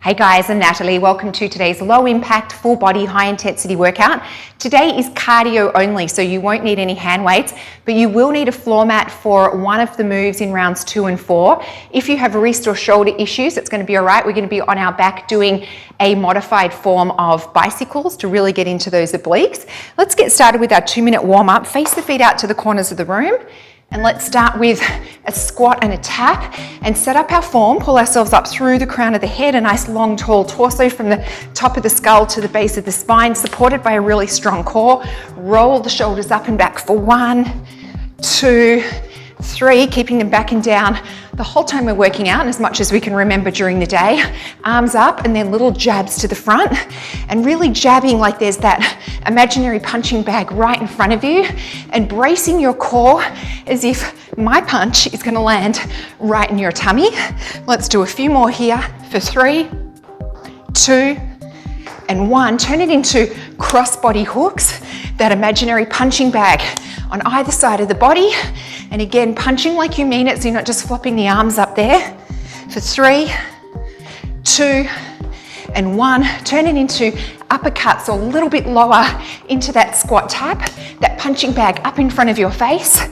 Hey guys, I'm Natalie. Welcome to today's low impact, full body, high intensity workout. Today is cardio only, so you won't need any hand weights, but you will need a floor mat for one of the moves in rounds 2 and 4. If you have wrist or shoulder issues, it's going to be all right. We're going to be on our back doing a modified form of bicycles to really get into those obliques. Let's get started with our 2-minute warm up. Face the feet out to the corners of the room. And let's start with a squat and a tap and set up our form. Pull ourselves up through the crown of the head, a nice long tall torso from the top of the skull to the base of the spine, supported by a really strong core. Roll the shoulders up and back for 1, 2, 3, keeping them back and down the whole time we're working out, and as much as we can remember during the day. Arms up and then little jabs to the front, and really jabbing like there's that imaginary punching bag right in front of you, and bracing your core as if my punch is going to land right in your tummy. Let's do a few more here for 3, 2, and 1. Turn it into cross-body hooks, that imaginary punching bag on either side of the body. And again, punching like you mean it, so you're not just flopping the arms up there. For 3, 2, and 1. Turn it into uppercuts, or a little bit lower into that squat tap, that punching bag up in front of your face.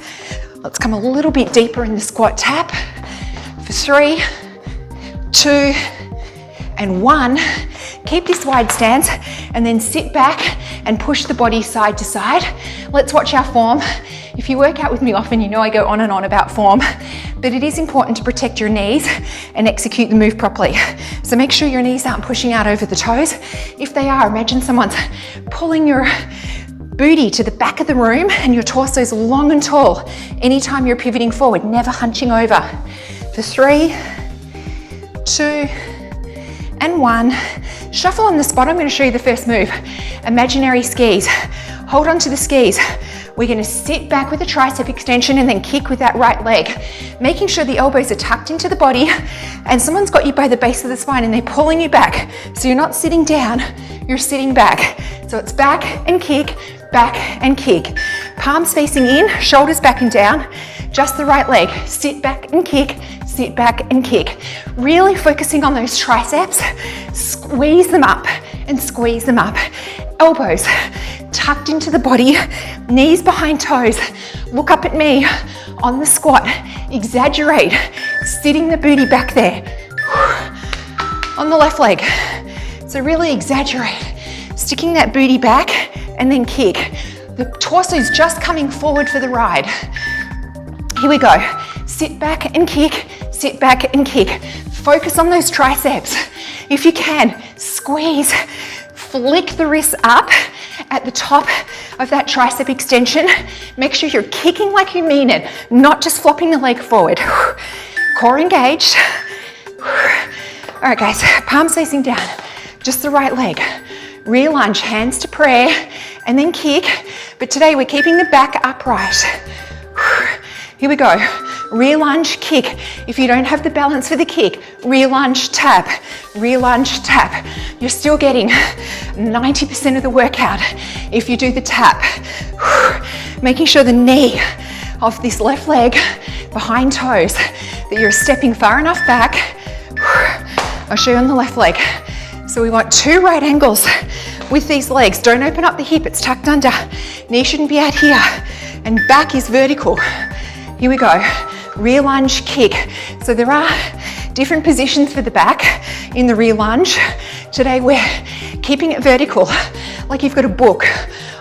Let's come a little bit deeper in the squat tap. For 3, 2, and 1. Keep this wide stance and then sit back and push the body side to side. Let's watch our form. If you work out with me often, you know I go on and on about form, but it is important to protect your knees and execute the move properly. So make sure your knees aren't pushing out over the toes. If they are, imagine someone's pulling your booty to the back of the room and your torso's long and tall. Anytime you're pivoting forward, never hunching over. For 3, 2, and 1. Shuffle on the spot. I'm going to show you the first move. Imaginary skis. Hold on to the skis. We're going to sit back with a tricep extension and then kick with that right leg, making sure the elbows are tucked into the body and someone's got you by the base of the spine and they're pulling you back. So you're not sitting down, you're sitting back. So it's back and kick, back and kick. Palms facing in, shoulders back and down, just the right leg. Sit back and kick, sit back and kick. Really focusing on those triceps. Squeeze them up and squeeze them up. Elbows tucked into the body, knees behind toes. Look up at me on the squat. Exaggerate, sitting the booty back there. On the left leg. So really exaggerate, sticking that booty back and then kick. The torso's just coming forward for the ride. Here we go. Sit back and kick, sit back and kick. Focus on those triceps. If you can, squeeze, flick the wrists up at the top of that tricep extension. Make sure you're kicking like you mean it, not just flopping the leg forward. Core engaged. All right guys, palms facing down, just the right leg. Rear lunge, hands to prayer, and then kick. But today we're keeping the back upright. Here we go. Rear lunge, kick. If you don't have the balance for the kick, rear lunge, tap. Rear lunge, tap. You're still getting 90% of the workout if you do the tap. Making sure the knee of this left leg behind toes, that you're stepping far enough back. I'll show you on the left leg. So we want 2 right angles with these legs. Don't open up the hip, it's tucked under. Knee shouldn't be out here. And back is vertical. Here we go. Rear lunge, kick. So there are different positions for the back in the rear lunge. Today we're keeping it vertical, like you've got a book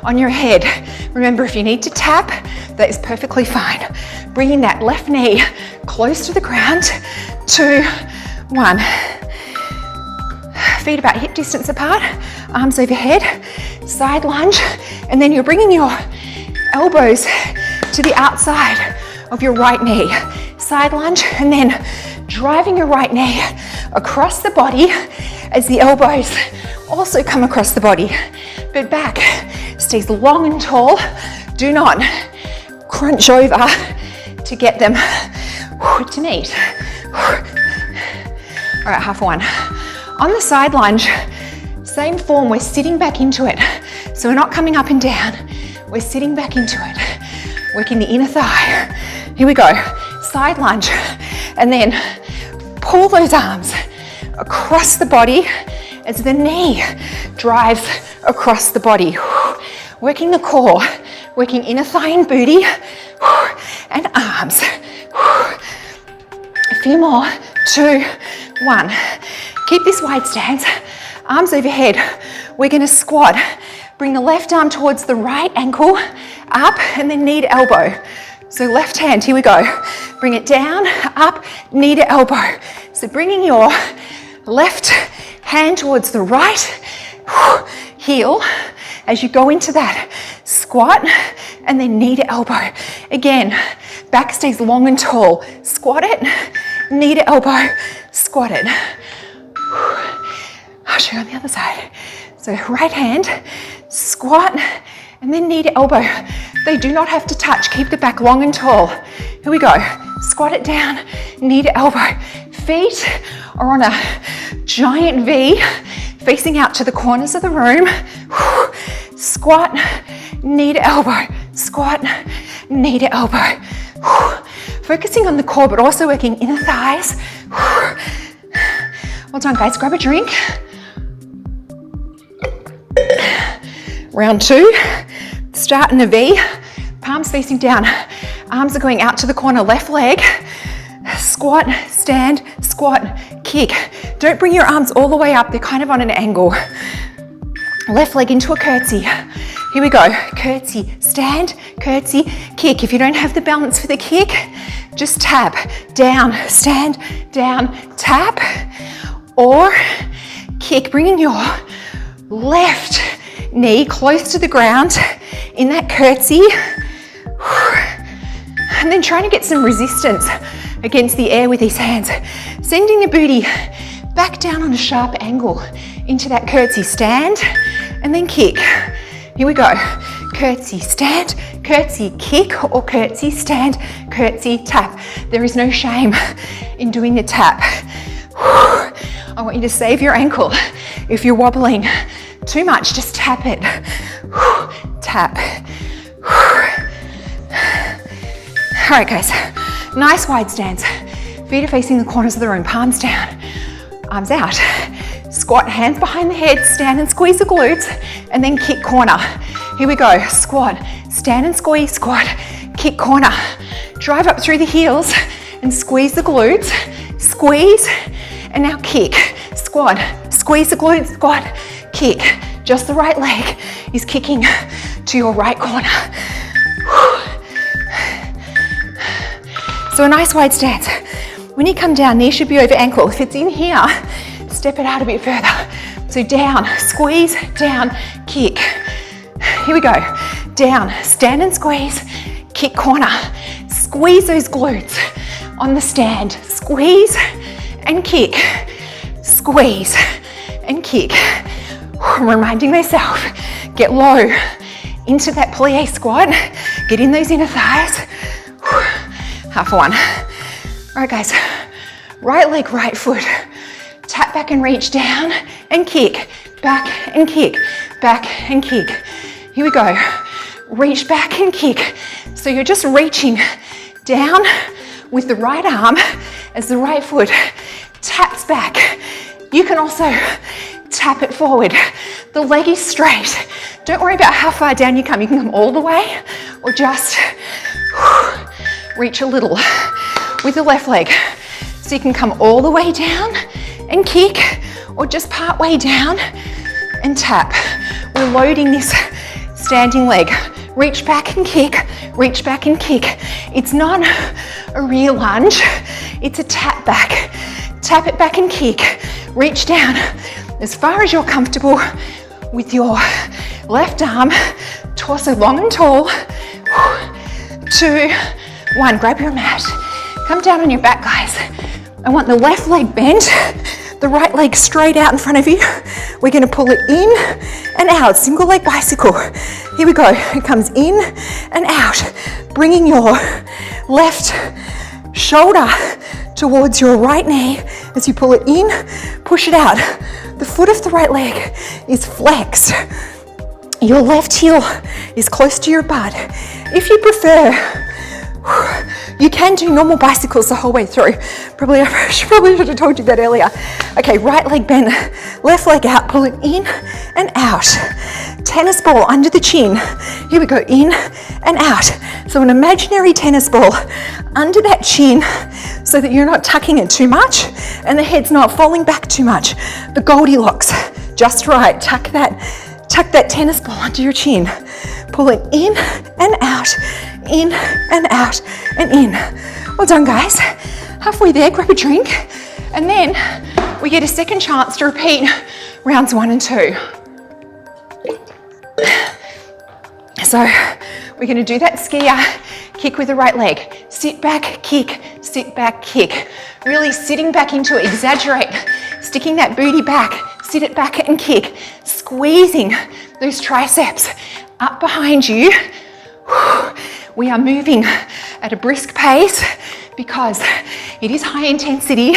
on your head. Remember, if you need to tap, that is perfectly fine. Bringing that left knee close to the ground. 2, 1. Feet about hip distance apart, arms overhead, side lunge, and then you're bringing your elbows to the outside of your right knee. Side lunge, and then driving your right knee across the body as the elbows also come across the body. But back stays long and tall. Do not crunch over to get them to meet. All right, half one. On the side lunge, same form, we're sitting back into it. So we're not coming up and down, we're sitting back into it. Working the inner thigh. Here we go, side lunge, and then pull those arms across the body as the knee drives across the body. Working the core, working inner thigh and booty, and arms. A few more, 2, 1. Keep this wide stance, arms overhead. We're gonna squat. Bring the left arm towards the right ankle, up, and then knee to elbow. So left hand, here we go. Bring it down, up, knee to elbow. So bringing your left hand towards the right heel as you go into that squat, and then knee to elbow. Again, back stays long and tall. Squat it, knee to elbow, squat it. I'll show you on the other side. So right hand, squat, and then knee to elbow. They do not have to touch. Keep the back long and tall. Here we go. Squat it down, knee to elbow. Feet are on a giant V, facing out to the corners of the room. Squat, knee to elbow. Squat, knee to elbow. Focusing on the core, but also working inner thighs. Well done, guys. Grab a drink. Round 2. Start in a V. Palms facing down. Arms are going out to the corner. Left leg. Squat, stand, squat, kick. Don't bring your arms all the way up. They're kind of on an angle. Left leg into a curtsy. Here we go. Curtsy, stand, curtsy, kick. If you don't have the balance for the kick, just tap. Down, stand, down, tap. Or kick, bringing your left knee close to the ground in that curtsy. And then trying to get some resistance against the air with these hands. Sending the booty back down on a sharp angle into that curtsy. Stand and then kick. Here we go. Curtsy, stand, curtsy, kick, or curtsy, stand, curtsy, tap. There is no shame in doing the tap. I want you to save your ankle. If you're wobbling too much, just tap it. Tap. All right, guys. Nice wide stance. Feet are facing the corners of the room. Palms down. Arms out. Squat, hands behind the head. Stand and squeeze the glutes. And then kick corner. Here we go. Squat. Stand and squeeze. Squat. Kick corner. Drive up through the heels and squeeze the glutes. Squeeze. And now kick. Squat. Squeeze the glutes. Squat. Kick. Just the right leg is kicking to your right corner. So a nice wide stance. When you come down, knee should be over ankle. If it's in here, step it out a bit further. So down, squeeze, down, kick. Here we go. Down, stand and squeeze, kick corner. Squeeze those glutes on the stand. Squeeze and kick. Squeeze and kick. I'm reminding myself, get low into that plie squat. Get in those inner thighs. Half a one. All right, guys. Right leg, right foot. Tap back and reach down and kick. Back and kick. Back and kick. Here we go. Reach back and kick. So you're just reaching down with the right arm as the right foot taps back. You can also tap it forward. The leg is straight. Don't worry about how far down you come. You can come all the way or just reach a little with the left leg. So you can come all the way down and kick, or just part way down and tap. We're loading this standing leg. Reach back and kick, reach back and kick. It's not a real lunge, it's a tap back. Tap it back and kick. Reach down as far as you're comfortable with your left arm, torso long and tall. 2, 1, grab your mat. Come down on your back, guys. I want the left leg bent, the right leg straight out in front of you. We're gonna pull it in and out, single leg bicycle. Here we go, it comes in and out, bringing your left shoulder towards your right knee as you pull it in, push it out. The foot of the right leg is flexed. Your left heel is close to your butt. If you prefer You can do normal bicycles the whole way through. Probably should have told you that earlier. Okay, right leg bent, left leg out, pull it in and out. Tennis ball under the chin. Here we go, in and out. So an imaginary tennis ball under that chin so that you're not tucking it too much and the head's not falling back too much. The Goldilocks, just right. Tuck that tennis ball under your chin. Pull it in and out, in and out and in. Well done, guys. Halfway there, grab a drink, and then we get a second chance to repeat rounds 1 and 2. So we're going to do that skier kick with the right leg. Sit back, kick, sit back, kick. Really sitting back into it, exaggerate, sticking that booty back, sit it back and kick, squeezing those triceps up behind you. We are moving at a brisk pace because it is high intensity,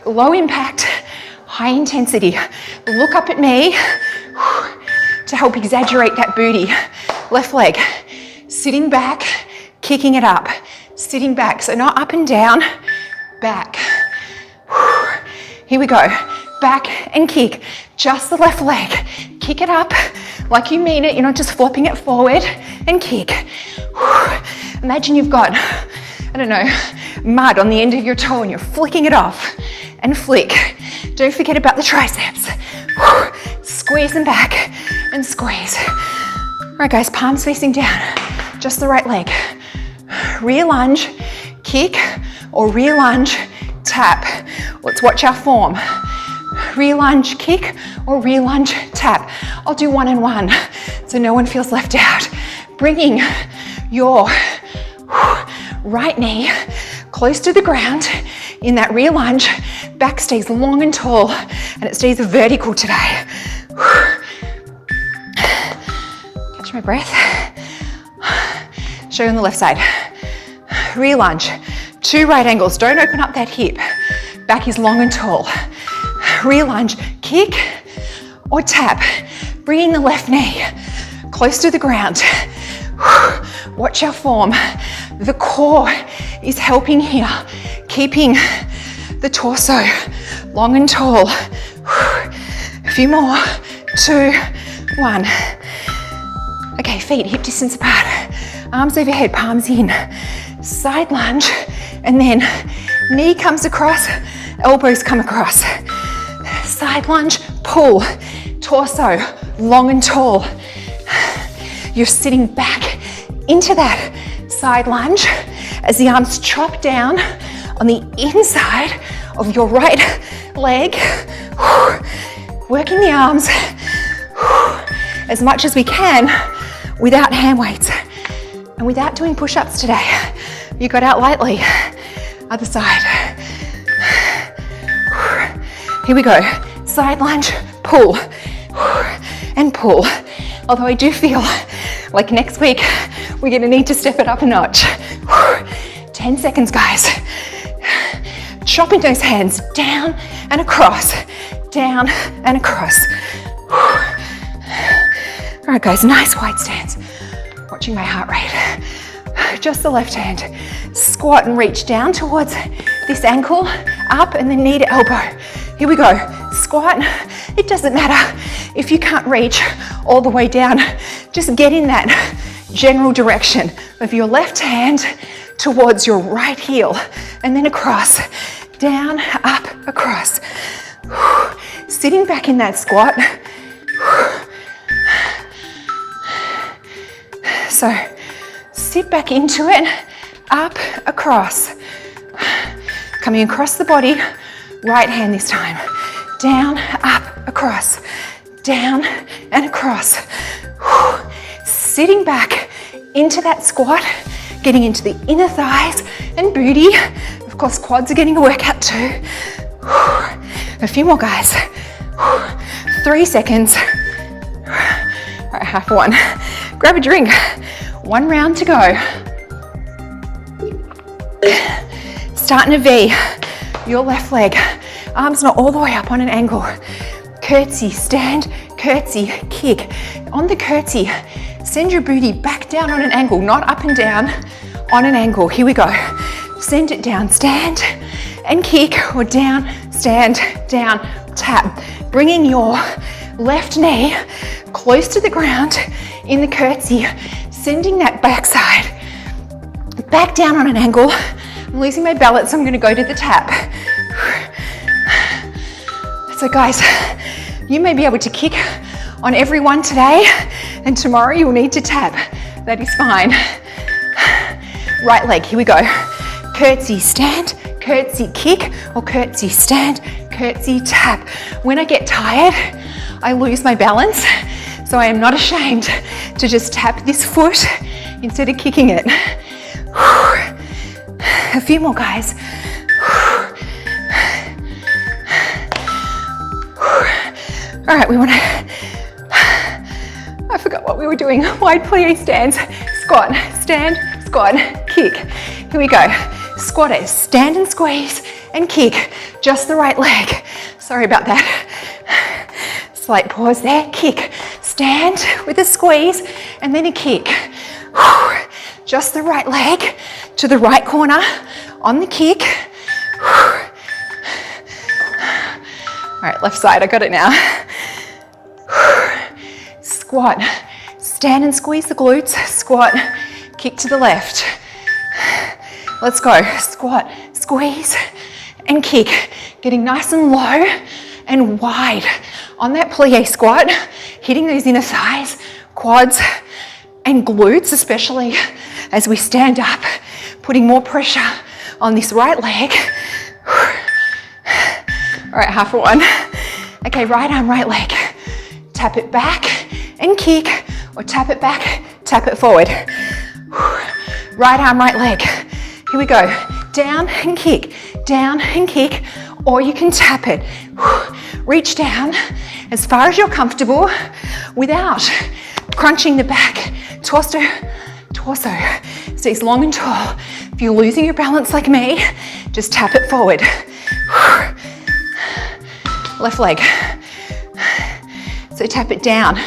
low impact, high intensity. Look up at me to help exaggerate that booty. Left leg, sitting back, kicking it up, sitting back, so not up and down, back. Here we go, back and kick, just the left leg. Kick it up like you mean it, you're not just flopping it forward, and kick. Imagine you've got, I don't know, mud on the end of your toe and you're flicking it off, and flick. Don't forget about the triceps. Squeeze them back and squeeze. All right, guys, palms facing down, just the right leg. Rear lunge, kick, or rear lunge, tap. Let's watch our form. Rear lunge, kick, or rear lunge, tap. I'll do 1 and 1 so no one feels left out. Bringing your right knee close to the ground in that rear lunge. Back stays long and tall and it stays vertical today. Catch my breath. Show on the left side. Rear lunge, 2 right angles. Don't open up that hip. Back is long and tall. Rear lunge, kick or tap. Bringing the left knee close to the ground. Watch our form. The core is helping here, keeping the torso long and tall. A few more, 2, 1. Okay, feet hip distance apart. Arms overhead, palms in. Side lunge, and then knee comes across, elbows come across. Side lunge, pull, torso long and tall. You're sitting back into that side lunge as the arms chop down on the inside of your right leg. Working the arms as much as we can without hand weights and without doing push-ups today. You got out lightly. Other side. Here we go. Side lunge, pull, and pull. Although I do feel like next week we're gonna need to step it up a notch. 10 seconds, guys. Chopping those hands down and across, down and across. All right, guys, nice wide stance. Watching my heart rate. Just the left hand. Squat and reach down towards this ankle, up and then knee to elbow. Here we go. Squat. It doesn't matter if you can't reach all the way down. Just get in that general direction of your left hand towards your right heel and then across, down, up, across. Sitting back in that squat. So sit back into it, up, across. Coming across the body, right hand this time. Down, up, across. Down and across. Sitting back into that squat, getting into the inner thighs and booty. Of course, quads are getting a workout too. A few more, guys. 3 seconds. All right, half one. Grab a drink. 1 round to go. Starting a V. Your left leg. Arms not all the way up on an angle. Curtsy, stand, curtsy, kick. On the curtsy, Send your booty back down on an angle, not up and down, on an angle. Here we go. Send it down, stand and kick, or down, stand, down, tap. Bringing your left knee close to the ground in the curtsy, sending that backside back down on an angle. I'm losing my balance, so I'm gonna go to the tap. So guys, you may be able to kick on every one today, and tomorrow you'll need to tap. That is fine. Right leg, here we go. Curtsy, stand, curtsy, kick, or curtsy, stand, curtsy, tap. When I get tired, I lose my balance, so I am not ashamed to just tap this foot instead of kicking it. A few more, guys. All right, we want to, I forgot what we were doing. Wide plie stands, squat, stand, squat, kick. Here we go. Squat it, stand and squeeze and kick. Just the right leg. Sorry about that. Slight pause there, kick. Stand with a squeeze and then a kick. Just the right leg to the right corner on the kick. All right, left side, I got it now. Squat, stand and squeeze the glutes. Squat, kick to the left. Let's go, squat, squeeze and kick. Getting nice and low and wide on that plie squat, hitting those inner thighs, quads and glutes, especially as we stand up, putting more pressure on this right leg. All right, half for one. Okay, right arm, right leg. Tap it back and kick, or tap it back, tap it forward. Right arm, right leg. Here we go. Down and kick, or you can tap it. Reach down as far as you're comfortable without crunching the back. Torso. Stays long and tall. If you're losing your balance like me, just tap it forward. Left leg. So tap it down.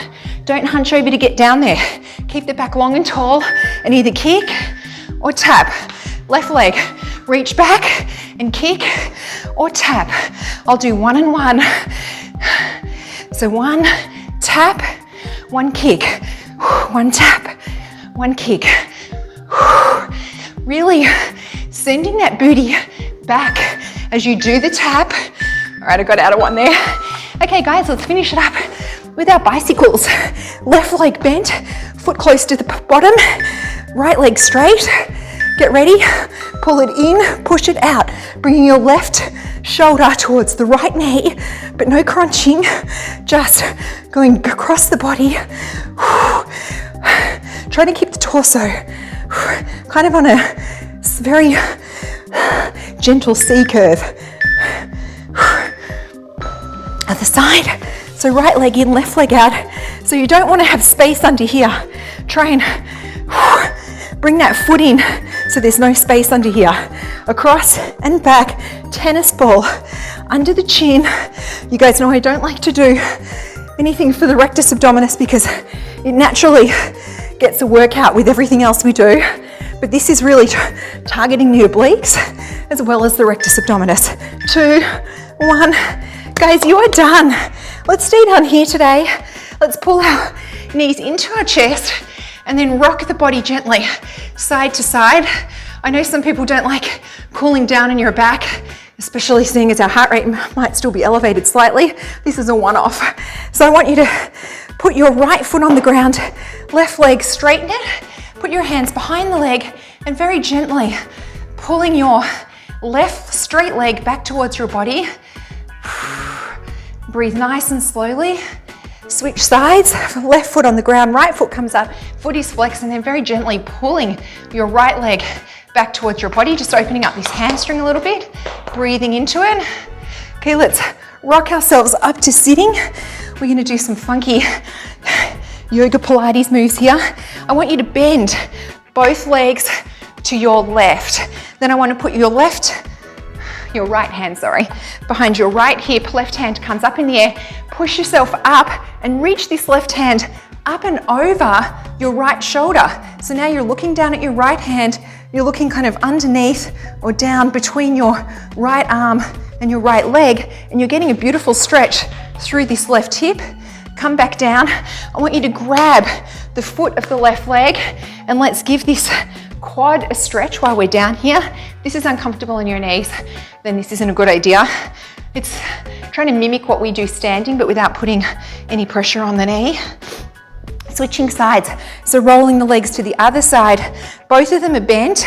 Don't hunch over to get down there. Keep the back long and tall and either kick or tap. Left leg. Reach back and kick or tap. I'll do one and one. So one tap, one kick, one tap, one kick. Really sending that booty back as you do the tap. All right, I got out of one there. Okay guys, let's finish it up with our bicycles. Left leg bent, foot close to the bottom, right leg straight. Get ready, pull it in, push it out, bringing your left shoulder towards the right knee, but no crunching, just going across the body. Try to keep the torso kind of on a very gentle C curve. Other side, so right leg in, left leg out. So you don't want to have space under here. Try and bring that foot in so there's no space under here. Across and back, tennis ball under the chin. You guys know I don't like to do anything for the rectus abdominis because it naturally gets a workout with everything else we do. But this is really targeting the obliques as well as the rectus abdominis. 2, 1. Guys, you are done. Let's stay down here today. Let's pull our knees into our chest and then rock the body gently side to side. I know some people don't like cooling down in your back, especially seeing as our heart rate might still be elevated slightly. This is a one-off. So I want you to put your right foot on the ground, left leg, straighten it, put your hands behind the leg and very gently pulling your left straight leg back towards your body. Breathe nice and slowly. Switch sides, left foot on the ground, right foot comes up, foot is flexed, and then very gently pulling your right leg back towards your body, just opening up this hamstring a little bit, breathing into it. Okay, let's rock ourselves up to sitting. We're gonna do some funky yoga Pilates moves here. I want you to bend both legs to your left. Then I want to put your right hand, behind your right hip. Left hand comes up in the air. Push yourself up and reach this left hand up and over your right shoulder. So now you're looking down at your right hand, you're looking kind of underneath or down between your right arm and your right leg, and you're getting a beautiful stretch through this left hip. Come back down. I want you to grab the foot of the left leg, and let's give this quad a stretch while we're down here. If this is uncomfortable on your knees, then this isn't a good idea. It's trying to mimic what we do standing, but without putting any pressure on the knee. Switching sides, so rolling the legs to the other side. Both of them are bent.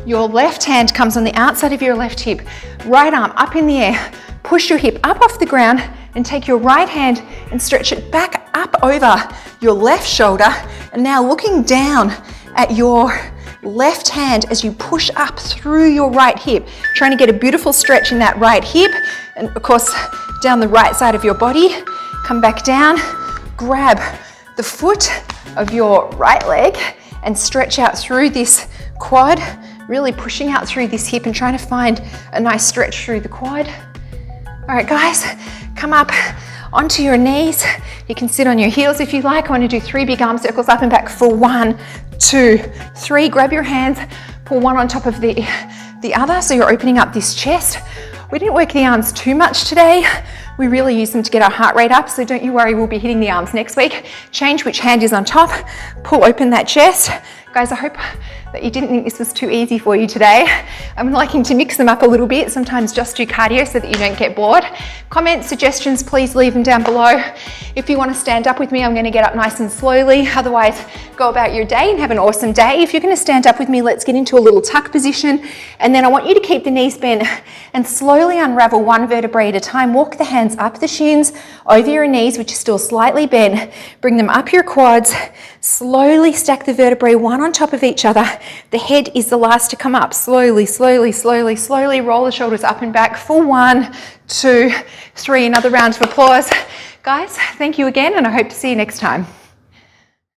Your left hand comes on the outside of your left hip. Right arm up in the air. Push your hip up off the ground and take your right hand and stretch it back up over your left shoulder. And now looking down at your left hand as you push up through your right hip, trying to get a beautiful stretch in that right hip, and of course down the right side of your body. Come back down, grab the foot of your right leg and stretch out through this quad, really pushing out through this hip and trying to find a nice stretch through the quad. All right, guys, come up onto your knees. You can sit on your heels if you like. I want to do 3 big arm circles up and back for 1, 2, 3. Grab your hands, pull one on top of the other, so you're opening up this chest. We didn't work the arms too much today. We really use them to get our heart rate up, so don't you worry, we'll be hitting the arms next week. Change which hand is on top, pull open that chest. Guys, I hope that you didn't think this was too easy for you today. I'm liking to mix them up a little bit, sometimes just do cardio so that you don't get bored. Comments, suggestions, please leave them down below. If you want to stand up with me, I'm going to get up nice and slowly. Otherwise, go about your day and have an awesome day. If you're going to stand up with me, let's get into a little tuck position. And then I want you to keep the knees bent and slowly unravel one vertebrae at a time. Walk the hands up the shins, over your knees, which are still slightly bent. Bring them up your quads. Slowly stack the vertebrae one on top of each other. The head is the last to come up. Slowly, slowly, slowly, slowly roll the shoulders up and back for 1, 2, 3. Another round of applause. Guys, thank you again, and I hope to see you next time.